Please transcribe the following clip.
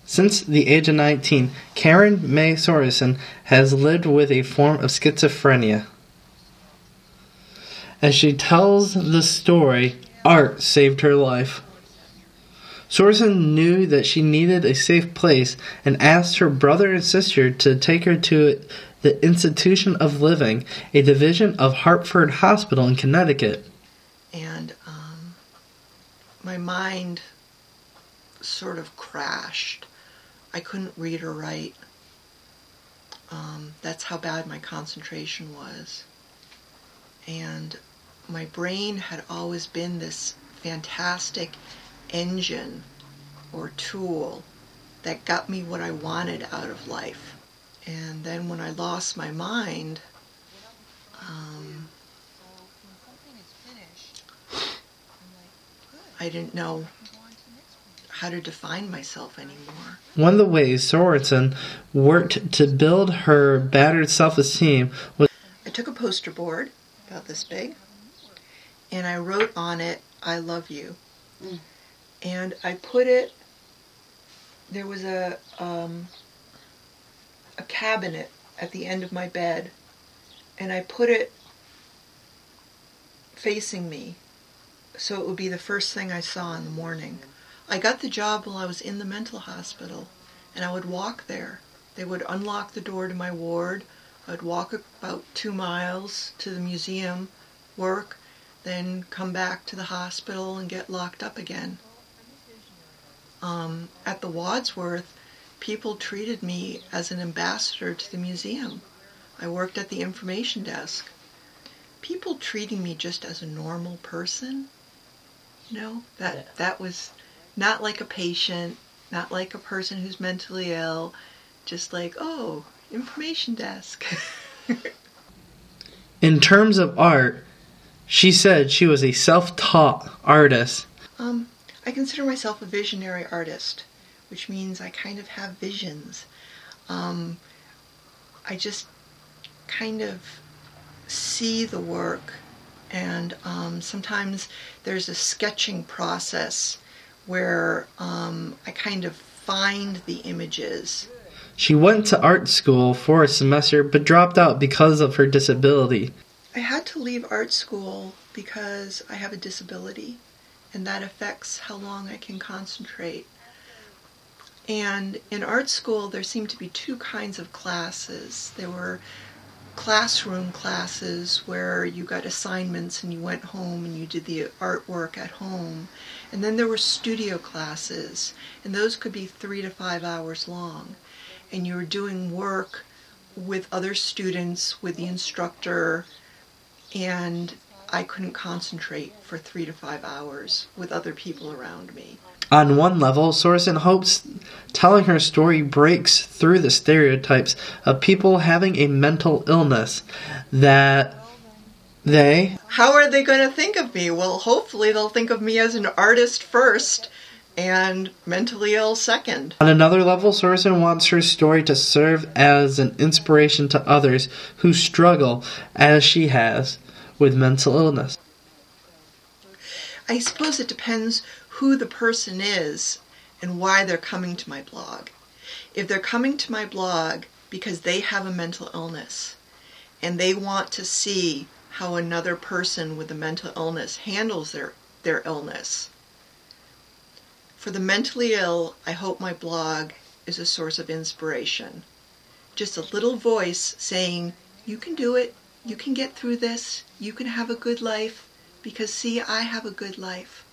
Since the age of 19, Karen May Sorensen has lived with a form of schizophrenia. As she tells the story, art saved her life. Sorensen knew that she needed a safe place and asked her brother and sister to take her to the Institution of Living, a division of Hartford Hospital in Connecticut. And my mind sort of crashed. I couldn't read or write. That's how bad my concentration was. And my brain had always been this fantastic engine or tool that got me what I wanted out of life. And then when I lost my mind, I didn't know how to define myself anymore. One of the ways Sorensen worked to build her battered self-esteem was... I took a poster board about this big, and I wrote on it, "I love you." And I put it, there was a cabinet at the end of my bed, and I put it facing me, so it would be the first thing I saw in the morning. I got the job while I was in the mental hospital, and I would walk there. They would unlock the door to my ward. I'd walk about 2 miles to the museum, work, then come back to the hospital and get locked up again. At the Wadsworth, people treated me as an ambassador to the museum. I worked at the information desk. People treating me just as a normal person, you know, that was not like a patient, not like a person who's mentally ill, just like, oh, information desk. In terms of art, she said she was a self-taught artist. I consider myself a visionary artist, which means I kind of have visions. I just kind of see the work, and sometimes there's a sketching process where I kind of find the images. She went to art school for a semester but dropped out because of her disability. I had to leave art school because I have a disability, and that affects how long I can concentrate. And in art school, there seemed to be 2 kinds of classes. There were classroom classes where you got assignments and you went home and you did the artwork at home. And then there were studio classes, and those could be 3 to 5 hours long. And you were doing work with other students, with the instructor, and I couldn't concentrate for 3 to 5 hours with other people around me. On one level, Sorensen hopes telling her story breaks through the stereotypes of people having a mental illness that they... How are they going to think of me? Well, hopefully they'll think of me as an artist first and mentally ill second. On another level, Sorensen wants her story to serve as an inspiration to others who struggle, as she has, with mental illness. I suppose it depends who the person is and why they're coming to my blog. If they're coming to my blog because they have a mental illness and they want to see how another person with a mental illness handles their illness. For the mentally ill, I hope my blog is a source of inspiration. Just a little voice saying, you can do it, you can get through this, you can have a good life, because see, I have a good life.